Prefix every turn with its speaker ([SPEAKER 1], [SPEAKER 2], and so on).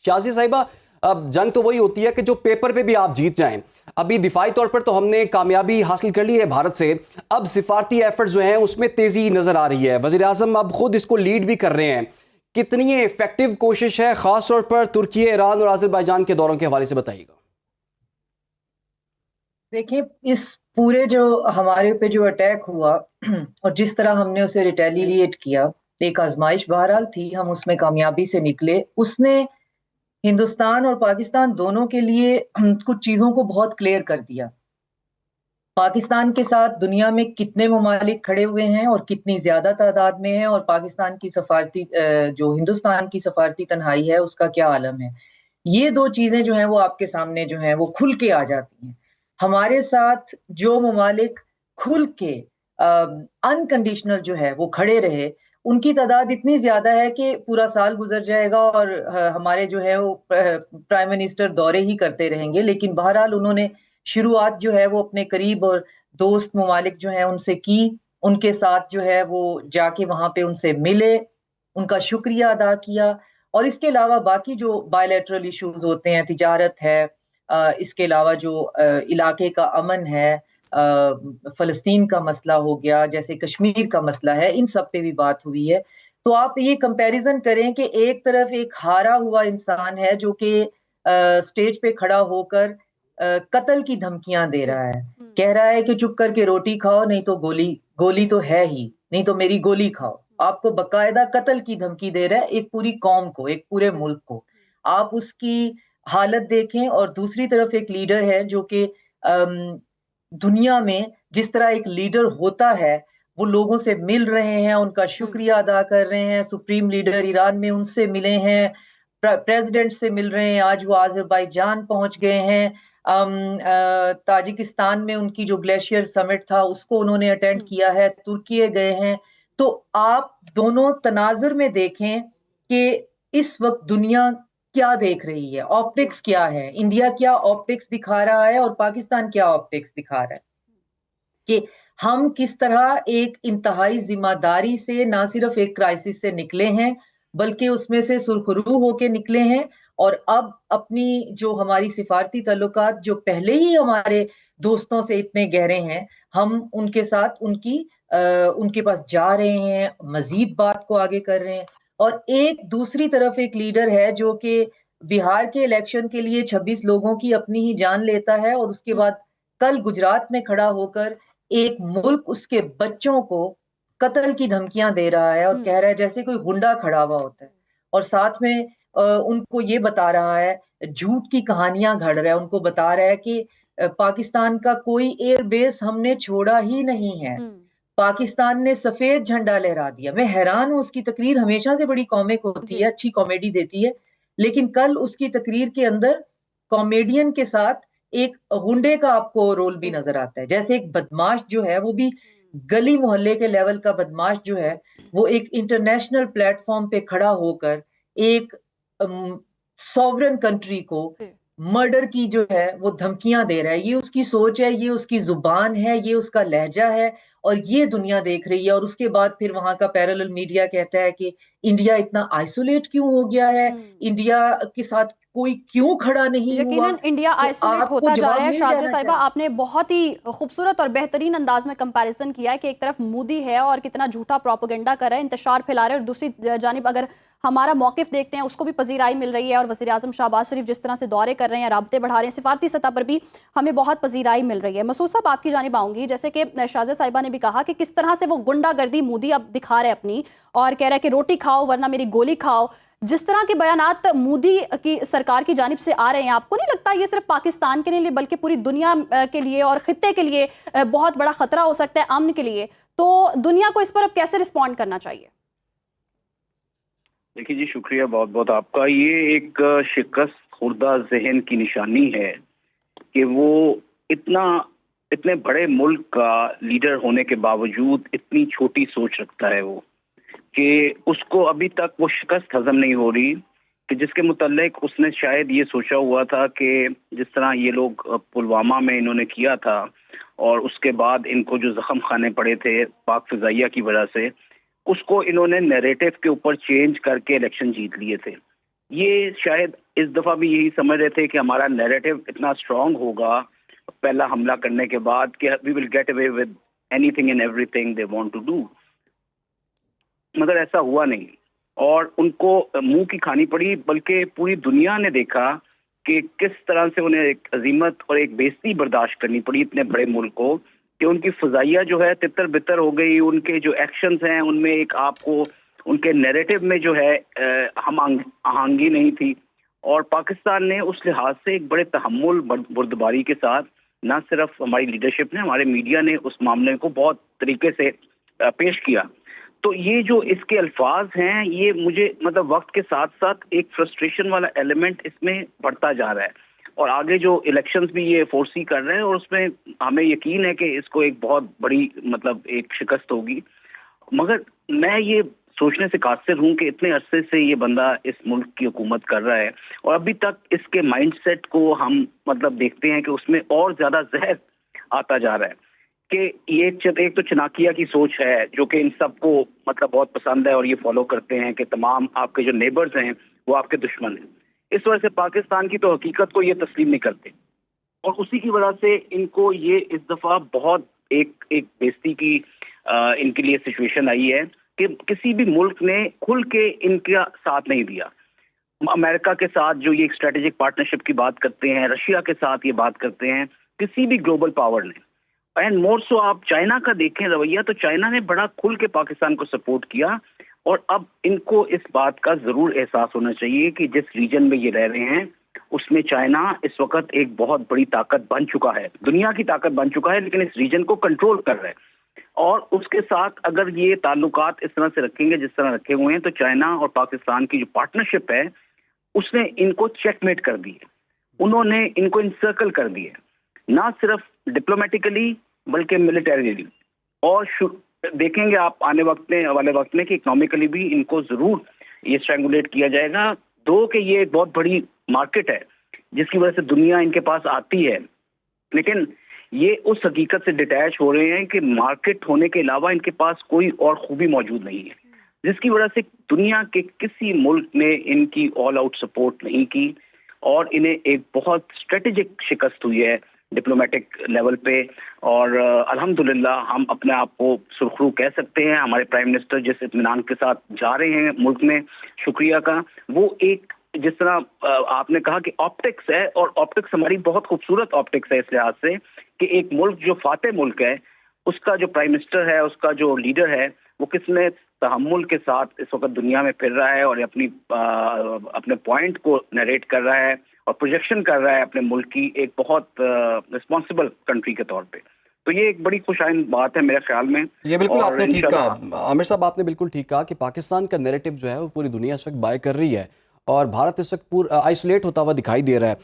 [SPEAKER 1] शाज़िया साहिबा, अब जंग तो वही होती है कि जो पेपर पे भी आप जीत जाएं। अभी दिफाई तौर पर तो हमने कामयाबी हासिल कर ली है भारत से, अब सिफारती एफर्ट जो हैं उसमें तेजी नजर आ रही है। वज़ीर आज़म अब खुद इसको लीड भी कर रहे हैं। कितनी इफेक्टिव कोशिश है, खास तौर पर तुर्की, ईरान और अज़रबैजान के दौरों के हवाले से बताइएगा।
[SPEAKER 2] देखिए, इस पूरे जो हमारे पे जो अटैक हुआ और जिस तरह हमने उसे रिटेलिएट किया, एक आजमाइश बहरहाल थी, हम उसमें कामयाबी से निकले। उसने हिंदुस्तान और पाकिस्तान दोनों के लिए कुछ चीजों को बहुत क्लियर कर दिया। पाकिस्तान के साथ दुनिया में कितने ममालिक खड़े हुए हैं और कितनी ज्यादा तादाद में हैं, और पाकिस्तान की सफारती जो हिंदुस्तान की सफारती तन्हाई है उसका क्या आलम है। ये दो चीजें जो हैं वो आपके सामने जो हैं वो खुल के आ जाती हैं। हमारे साथ जो ममालिक खुल के अनकंडीशनल जो है वो खड़े रहे, उनकी तादाद इतनी ज्यादा है कि पूरा साल गुजर जाएगा और हमारे जो है वो प्राइम मिनिस्टर दौरे ही करते रहेंगे। लेकिन बहरहाल उन्होंने शुरुआत जो है वो अपने करीब और दोस्त ममालिक जो है उनसे की, उनके साथ जो है वो जाके वहां पे उनसे मिले, उनका शुक्रिया अदा किया। और इसके अलावा बाकी जो बायलैटरल इश्यूज होते हैं, तिजारत है, इसके अलावा जो इलाके का अमन है, फलस्तीन का मसला हो गया, जैसे कश्मीर का मसला है, इन सब पे भी बात हुई है। तो आप ये कंपैरिजन करें कि एक तरफ एक हारा हुआ इंसान है जो कि स्टेज पे खड़ा होकर कत्ल की धमकियां दे रहा है, कह रहा है कि चुप करके रोटी खाओ, नहीं तो गोली, गोली तो है ही, नहीं तो मेरी गोली खाओ। आपको बकायदा कत्ल की धमकी दे रहा है एक पूरी कौम को, एक पूरे मुल्क को। आप उसकी हालत देखें। और दूसरी तरफ एक लीडर है जो कि दुनिया में जिस तरह एक लीडर होता है, वो लोगों से मिल रहे हैं, उनका शुक्रिया अदा कर रहे हैं। सुप्रीम लीडर ईरान में उनसे मिले हैं, प्रेसिडेंट से मिल रहे हैं, आज वो आज़रबाईजान पहुंच गए हैं। ताजिकिस्तान में उनकी जो ग्लेशियर समिट था उसको उन्होंने अटेंड किया है, तुर्की गए हैं। तो आप दोनों तनाजुर में देखें कि इस वक्त दुनिया क्या देख रही है, ऑप्टिक्स क्या है, इंडिया क्या ऑप्टिक्स दिखा रहा है और पाकिस्तान क्या ऑप्टिक्स दिखा रहा है, कि हम किस तरह एक इंतहाई जिम्मेदारी से ना सिर्फ एक क्राइसिस से निकले हैं, बल्कि उसमें से सुरखरू होके निकले हैं। और अब अपनी जो हमारी सिफारती ताल्लुकात जो पहले ही हमारे दोस्तों से इतने गहरे हैं, हम उनके साथ उनके पास जा रहे हैं, मजीद बात को आगे कर रहे हैं। और एक दूसरी तरफ एक लीडर है जो कि बिहार के इलेक्शन के लिए 26 लोगों की अपनी ही जान लेता है, और उसके बाद कल गुजरात में खड़ा होकर एक मुल्क उसके बच्चों को कत्ल की धमकियां दे रहा है और कह रहा है जैसे कोई गुंडा खड़ा हुआ होता है, और साथ में उनको ये बता रहा है, झूठ की कहानियां घड़ रहा है, उनको बता रहा है कि पाकिस्तान का कोई एयर बेस हमने छोड़ा ही नहीं है, पाकिस्तान ने सफेद झंडा लहरा दिया। मैं हैरान हूं, उसकी तकरीर हमेशा से बड़ी कॉमिक होती है, अच्छी कॉमेडी देती है, लेकिन कल उसकी तकरीर के अंदर कॉमेडियन के साथ एक गुंडे का आपको रोल भी नजर आता है। जैसे एक बदमाश जो है वो भी गली मोहल्ले के लेवल का बदमाश जो है, वो एक इंटरनेशनल प्लेटफॉर्म पे खड़ा होकर एक सॉवरन कंट्री को मर्डर की जो है वो धमकियां दे रहा है। ये उसकी सोच है, ये उसकी जुबान है, ये उसका लहजा है, और ये दुनिया देख रही है। और उसके बाद फिर वहां का पैरेलल मीडिया कहता है कि इंडिया इतना आइसोलेट क्यों हो गया है, इंडिया के साथ कोई क्यों खड़ा नहीं हुआ।
[SPEAKER 3] यकीनन इंडिया
[SPEAKER 2] तो
[SPEAKER 3] आइसोलेट
[SPEAKER 2] आपको
[SPEAKER 3] होता जा रहा
[SPEAKER 2] जवाब
[SPEAKER 3] है।
[SPEAKER 2] मिल
[SPEAKER 3] शाज़िया
[SPEAKER 2] जाना
[SPEAKER 3] साहिबा,
[SPEAKER 2] चाहिए।
[SPEAKER 3] आपने बहुत ही खूबसूरत और बेहतरीन अंदाज में कंपैरिजन किया है कि एक तरफ मोदी है और कितना झूठा प्रोपेगेंडा कर रहा है, इंतशार फैला रहा है, और दूसरी जानिब अगर हमारा मौकिफ देखते हैं उसको भी पजीराई मिल रही है, और वज़ीर आज़म शहबाज शरीफ जिस तरह से दौरे कर रहे हैं, राब्ते बढ़ा रहे हैं, सिफारती सतह पर भी हमें बहुत पजीराई मिल रही है। मसूद साहब, आपकी जानिब आऊंगी। जैसे कि शाज़िया साहिबा ने भी कहा कि किस तरह से वो गुंडागर्दी मोदी अब दिखा रहे अपनी, और कह रहा है कि रोटी खाओ वरना मेरी गोली खाओ। जिस तरह के बयानात मोदी की सरकार की जानिब से आ रहे हैं, आपको नहीं लगता ये सिर्फ पाकिस्तान के लिए बल्कि पूरी दुनिया के लिए और खित्ते के लिए बहुत बड़ा खतरा हो सकता है, अमन के लिए? तो दुनिया को इस पर अब कैसे रिस्पॉन्ड करना चाहिए?
[SPEAKER 4] देखिए जी, शुक्रिया बहुत बहुत आपका। ये एक शिकस्त खुर्दा जहन की निशानी है कि वो इतने बड़े मुल्क का लीडर होने के बावजूद इतनी छोटी सोच रखता है, वो कि उसको अभी तक वो शिकस्त हजम नहीं हो रही, कि जिसके मुतल्लिक उसने शायद ये सोचा हुआ था कि जिस तरह ये लोग पुलवामा में इन्होंने किया था और उसके बाद इनको जो जख्म खाने पड़े थे पाक फिजाइया की वजह से, उसको इन्होंने नैरेटिव के ऊपर चेंज करके इलेक्शन जीत लिए थे। یہ شاید اس دفعہ بھی یہی سمجھ رہے تھے کہ ہمارا نیریٹو اتنا اسٹرانگ ہوگا پہلا حملہ کرنے کے بعد کہ we will get away with anything and everything they want to do, مگر ایسا ہوا نہیں اور ان کو منہ کی کھانی پڑی، بلکہ پوری دنیا نے دیکھا کہ کس طرح سے انہیں ایک عظیمت اور ایک بے عزتی برداشت کرنی پڑی اتنے بڑے ملک کو، کہ ان کی فضائیہ جو ہے تتر بتر ہو گئی، ان کے جو ایکشنز ہیں ان میں ایک آپ کو ان کے نیریٹو میں جو ہے ہم آہنگی نہیں تھی، اور پاکستان نے اس لحاظ سے ایک بڑے تحمل بردباری کے ساتھ نہ صرف ہماری لیڈرشپ نے، ہمارے میڈیا نے اس معاملے کو بہت طریقے سے پیش کیا. تو یہ جو اس کے الفاظ ہیں یہ مجھے مطلب وقت کے ساتھ ساتھ ایک فرسٹریشن والا ایلیمنٹ اس میں بڑھتا جا رہا ہے، اور آگے جو الیکشنز بھی یہ فورسی کر رہے ہیں اور اس میں ہمیں یقین ہے کہ اس کو ایک بہت بڑی مطلب ایک شکست ہوگی. مگر میں یہ سوچنے سے قاصر ہوں کہ اتنے عرصے سے یہ بندہ اس ملک کی حکومت کر رہا ہے اور ابھی تک اس کے مائنڈ سیٹ کو ہم مطلب دیکھتے ہیں کہ اس میں اور زیادہ زہر آتا جا رہا ہے، کہ یہ ایک تو چناکیا کی سوچ ہے جو کہ ان سب کو مطلب بہت پسند ہے اور یہ فالو کرتے ہیں کہ تمام آپ کے جو نیبرز ہیں وہ آپ کے دشمن ہیں. اس وجہ سے پاکستان کی تو حقیقت کو یہ تسلیم نہیں کرتے، اور اسی کی وجہ سے ان کو یہ اس دفعہ بہت ایک بے عزتی کی ان کے لیے سچویشن آئی ہے کہ کسی بھی ملک نے کھل کے ان کا ساتھ نہیں دیا. امریکہ کے ساتھ جو یہ اسٹریٹجک پارٹنرشپ کی بات کرتے ہیں، رشیا کے ساتھ یہ بات کرتے ہیں، کسی بھی گلوبل پاور نے، اینڈ مور سو آپ چائنا کا دیکھیں رویہ، تو چائنا نے بڑا کھل کے پاکستان کو سپورٹ کیا، اور اب ان کو اس بات کا ضرور احساس ہونا چاہیے کہ جس ریجن میں یہ رہ رہے ہیں اس میں چائنا اس وقت ایک بہت بڑی طاقت بن چکا ہے، دنیا کی طاقت بن چکا ہے، لیکن اس ریجن کو کنٹرول کر رہا ہے. اور اس کے ساتھ اگر یہ تعلقات اس طرح سے رکھیں گے جس طرح رکھے ہوئے ہیں، تو چائنا اور پاکستان کی جو پارٹنرشپ ہے اس نے ان کو چیک میٹ کر دی ہے، انہوں نے ان کو انسرکل کر دی ہے، نہ صرف ڈپلومیٹیکلی بلکہ ملٹریلی. اور دیکھیں گے آپ آنے والے وقت میں کہ اکنامکلی بھی ان کو ضرور یہ اسٹرینگولیٹ کیا جائے گا. دو کہ یہ ایک بہت بڑی مارکیٹ ہے جس کی وجہ سے دنیا ان کے پاس آتی ہے، لیکن یہ اس حقیقت سے ڈیٹیچ ہو رہے ہیں کہ مارکیٹ ہونے کے علاوہ ان کے پاس کوئی اور خوبی موجود نہیں ہے، جس کی وجہ سے دنیا کے کسی ملک نے ان کی آل آؤٹ سپورٹ نہیں کی، اور انہیں ایک بہت اسٹریٹجک شکست ہوئی ہے ڈپلومیٹک لیول پہ. اور الحمدللہ ہم اپنے آپ کو سرخرو کہہ سکتے ہیں. ہمارے پرائم منسٹر جس اطمینان کے ساتھ جا رہے ہیں ملک میں، شکریہ کا، وہ ایک جس طرح آپ نے کہا کہ آپٹکس ہے، اور آپٹکس ہماری بہت خوبصورت آپٹکس ہے اس لحاظ سے کہ ایک ملک جو فاتح ملک ہے اس کا جو پرائم منسٹر ہے، اس کا جو لیڈر ہے، وہ کس نے تحمل کے ساتھ اس وقت دنیا میں پھر رہا ہے اور اپنے پوائنٹ کو نریٹ کر رہا ہے اور پروجیکشن کر رہا ہے اپنے ملک کی ایک بہت رسپانسبل کنٹری کے طور پہ. تو یہ ایک بڑی خوش آئند بات ہے میرے خیال میں.
[SPEAKER 1] یہ بالکل آپ نے ٹھیک کہا عامر صاحب، آپ نے بالکل ٹھیک کہا کہ پاکستان کا نیریٹو جو ہے وہ پوری دنیا اس وقت بائی کر رہی ہے، اور بھارت اس وقت آئسولیٹ ہوتا ہوا دکھائی دے رہا ہے.